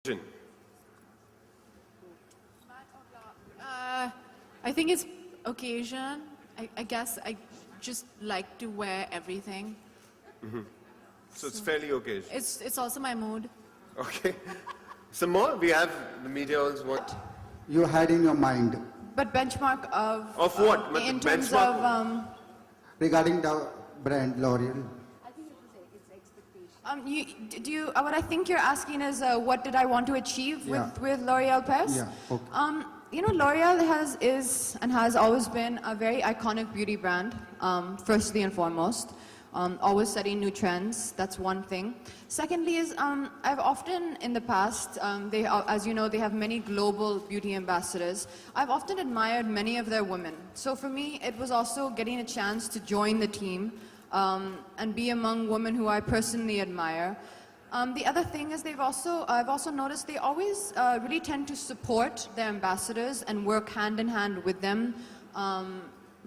I think it's occasion. I guess I just like to wear everything. So it's fairly occasion. It's also my mood. Okay. Some more? We have the media also. What? You had in your mind But benchmark of what? in Matlab terms benchmark? of regarding the brand L'Oreal. what I think you're asking is what did I want to achieve Yeah. with L'Oreal Paris? Yeah, okay. L'Oreal has always been a very iconic beauty brand. Firstly and foremost, always setting new trends. That's one thing. Secondly is I've often in the past, as you know, they have many global beauty ambassadors. I've often admired many of their women. So for me, it was also getting a chance to join the team and be among women who I personally admire. The other thing is I've also noticed they always really tend to support their ambassadors and work hand in hand with them,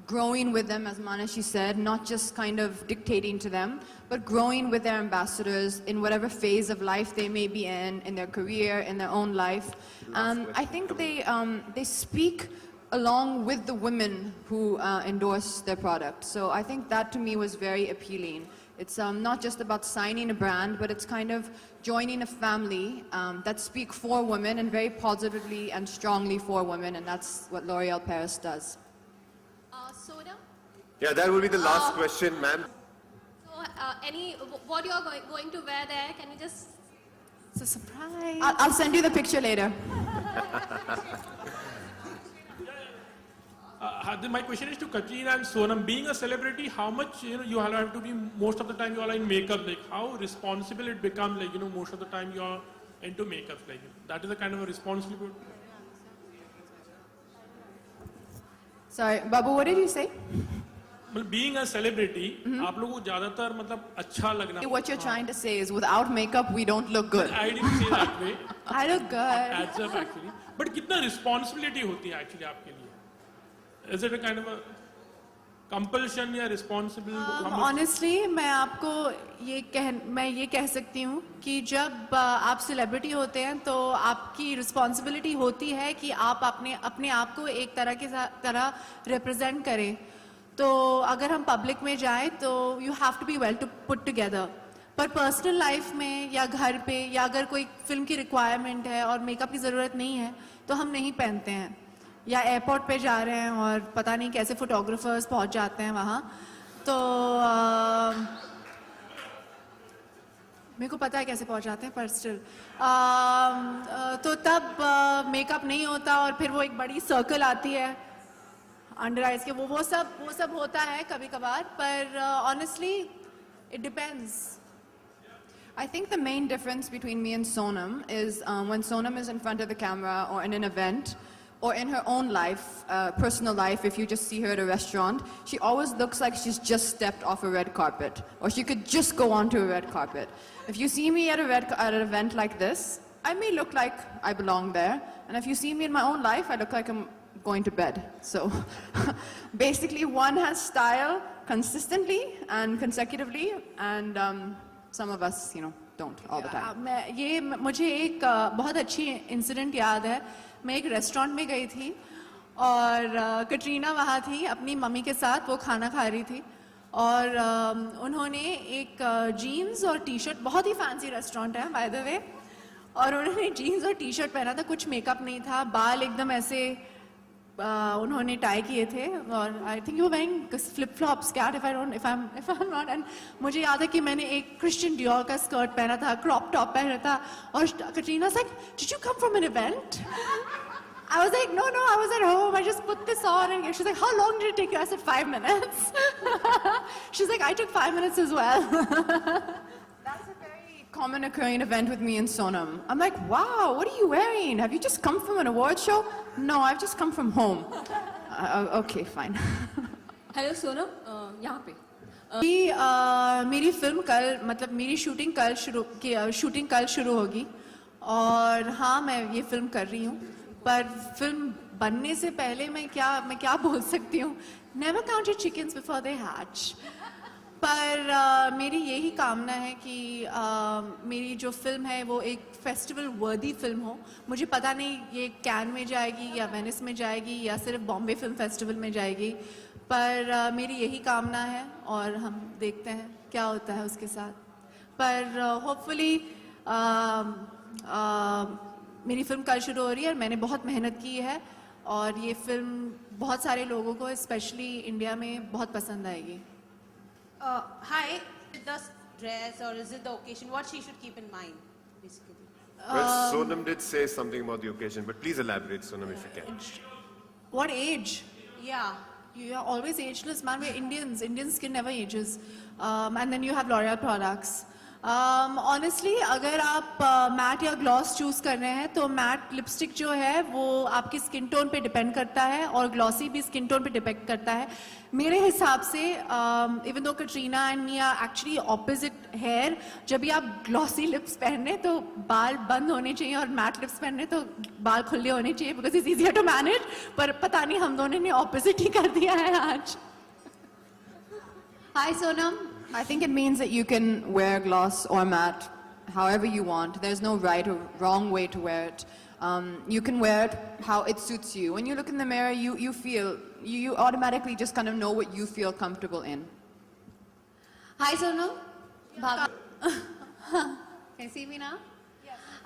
growing with them, as Manashi said, not just kind of dictating to them, but growing with their ambassadors in whatever phase of life they may be in their career, in their own life. I think they speak along with the women who endorse their product. So I think that to me was very appealing. It's not just about signing a brand, but it's kind of joining a family that speak for women and very positively and strongly for women, and that's what L'Oreal Paris does. Soda? Yeah, that will be the last question, ma'am. So, what you're going to wear there? Can you just? It's a surprise. I'll send you the picture later. My question is to Katrina and Sonam. Being a celebrity, how much you have to be most of the time you are in makeup? Like how responsible it becomes? Like most of the time you are into makeup. Like that is a kind of a responsibility. Sorry, Babu, what did you say? Being a celebrity, आप लोगों को ज़्यादातर मतलब अच्छा लगना. What you're trying to say is without makeup we don't look good. I didn't say that way. I look good. Adds up actually. But कितना responsibility होती है actually आपके लिए? Is it a kind of a compulsion या responsible? Honestly, मैं ये कह सकती हूँ कि जब आप सेलिब्रिटी होते हैं तो आपकी रिस्पॉन्सिबिलिटी होती है कि आप अपने आप को एक तरह रिप्रेजेंट करें. तो अगर हम पब्लिक में जाएं तो you have to be well to put together. पर पर्सनल लाइफ में या घर पे या अगर कोई फिल्म की रिक्वायरमेंट है और मेकअप की ज़रूरत नहीं है तो हम नहीं पहनते हैं. या एयरपोर्ट पे जा रहे हैं और पता नहीं कैसे फोटोग्राफर्स पहुंच जाते हैं वहाँ. तो मेरे को पता है कैसे पहुंच जाते हैं, पर स्टिल तो तब मेकअप नहीं होता और फिर वो एक बड़ी सर्कल आती है अंडर आइज के. वो सब होता है कभी कभार, पर honestly it depends. I think the main difference between me and Sonam is when Sonam is in front of the camera or in an event or in her own life, personal life, if you just see her at a restaurant, she always looks like she's just stepped off a red carpet, or she could just go onto a red carpet. If you see me at an event like this, I may look like I belong there, and if you see me in my own life, I look like I'm going to bed. So basically one has style consistently and consecutively, and some of us, don't all the time. मुझे एक बहुत अच्छी incident याद है. मैं एक restaurant में गई थी और कटरीना वहाँ थी अपनी मम्मी के साथ. वो खाना खा रही थी और उन्होंने एक जीन्स और टी शर्ट, बहुत ही फैंसी रेस्टोरेंट है बाय द वे, और उन्होंने जीन्स और टी शर्ट पहना था. कुछ मेकअप नहीं था, बाल एकदम ऐसे उन्होंने टाई किए थे, और I think you wearing flip flops Kat if I am not. And मुझे याद है कि मैंने एक क्रिश्चियन डियोर का स्कर्ट पहना था, क्रॉप टॉप पहना था, और Katrina was like, did you come from an event? I was like, no, I was at home. I just put this on. And she's like, how long did it take you? I said 5 minutes. She's like, I took 5 minutes as well. That's a very common occurring event with me and Sonam. I'm like, wow, what are you wearing? Have you just come from an award show? No, I've just come from home. Okay, fine. Hello, Sonam. यहाँ पे. मेरी film मेरी shooting कल शुरू होगी, और हाँ मैं ये फिल्म कर रही हूँ. पर फिल्म बनने से पहले मैं क्या बोल सकती हूँ? Never count your chickens before they hatch. पर मेरी यही कामना है कि मेरी जो फिल्म है वो एक फेस्टिवल वर्दी फिल्म हो. मुझे पता नहीं ये कैन में जाएगी या वेनिस में जाएगी या सिर्फ बॉम्बे फिल्म फेस्टिवल में जाएगी, पर मेरी यही कामना है और हम देखते हैं क्या होता है उसके साथ. पर होपफुली मेरी फिल्म कल शुरू हो रही है और मैंने बहुत मेहनत की है और ये फिल्म बहुत सारे लोगों को स्पेशली इंडिया में बहुत पसंद आएगी. Hi, is it the dress or is it the occasion? What she should keep in mind, basically. Well, Sonam did say something about the occasion, but please elaborate, Sonam, if you can. What age? Yeah. You are always ageless, man. We're Indians. Indian skin never ages. And then you have L'Oreal products. Honestly, अगर आप mat या gloss choose कर रहे हैं तो matte lipstick जो है वो आपकी स्किन टोन पे डिपेंड करता है और ग्लॉसी भी स्किन टोन पे डिपेंड करता है. मेरे हिसाब से even though Katrina and me are actually opposite hair, जब भी आप ग्लॉसी लिप्स पहने तो बाल बंद होने चाहिए और मैट लिप्स पहने तो बाल खुले होने चाहिए because it's easier to manage. पर पता नहीं हम दोनों ने ऑपोजिट ही कर दिया है आज. Hi Sonam, I think it means that you can wear gloss or matte however you want. There's no right or wrong way to wear it. You can wear it how it suits you. When you look in the mirror, you feel, you automatically just kind of know what you feel comfortable in. Hi, Sonam. Can you see me now?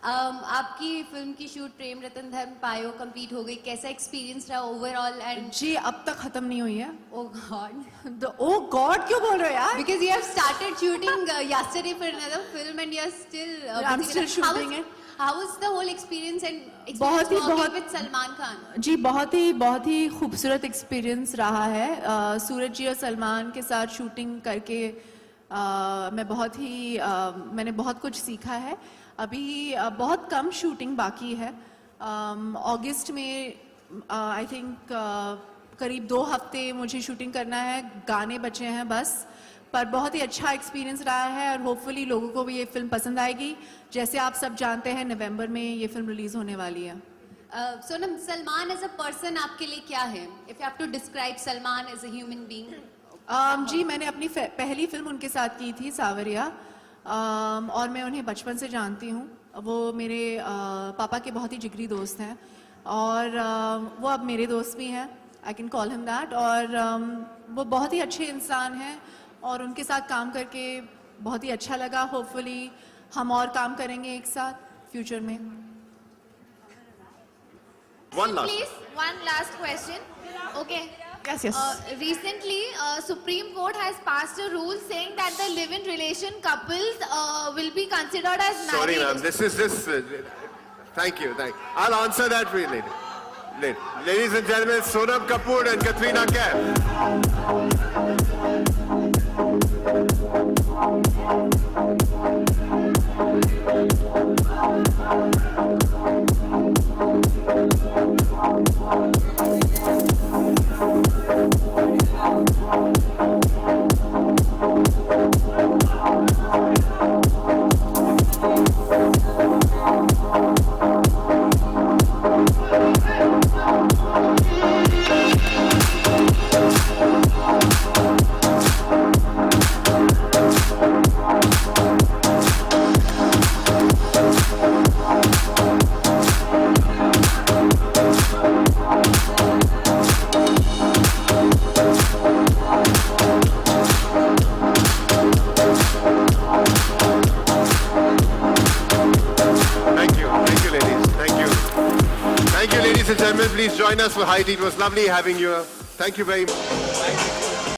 आपकी film की shoot Prem Ratan धर्म पायो complete हो गई. कैसा experience रहा overall? And जी अब तक खत्म नहीं हुई है. oh god, ओ गॉड क्यों बोल रहे हो यार? because you have started shooting yesterday for another film and you're still I'm still shooting it. How was the whole experience and बहुत ही working बहुत with Salman Khan? जी बहुत ही खूबसूरत एक्सपीरियंस रहा है. सूरज जी और सलमान के साथ शूटिंग करके मैंने बहुत कुछ सीखा है. अभी बहुत कम शूटिंग बाकी है. अगस्त में आई थिंक करीब 2 हफ्ते मुझे शूटिंग करना है. गाने बचे हैं बस. पर बहुत ही अच्छा एक्सपीरियंस रहा है और होपफुली लोगों को भी ये फिल्म पसंद आएगी. जैसे आप सब जानते हैं नवंबर में ये फिल्म रिलीज होने वाली है. Sonam, Salman as a person आपके लिए क्या है? If you have to describe Salman as a human being. जी मैंने अपनी पहली फिल्म उनके साथ की थी सावरिया. और मैं उन्हें बचपन से जानती हूँ. वो मेरे पापा के बहुत ही जिगरी दोस्त हैं और वो अब मेरे दोस्त भी हैं. I can call him that. और वो बहुत ही अच्छे इंसान हैं और उनके साथ काम करके बहुत ही अच्छा लगा. होपफुली हम और काम करेंगे एक साथ फ्यूचर में. One last question. Okay. Yes, yes. Recently, Supreme Court has passed a rule saying that the live-in relation couples will be considered as married. Sorry, ma'am. This is just. Thank you. I'll answer that for you later. Ladies and gentlemen, Sonam Kapoor and Katrina Kaif. Ladies and gentlemen, please join us for High Tea. It was lovely having you. Thank you very much.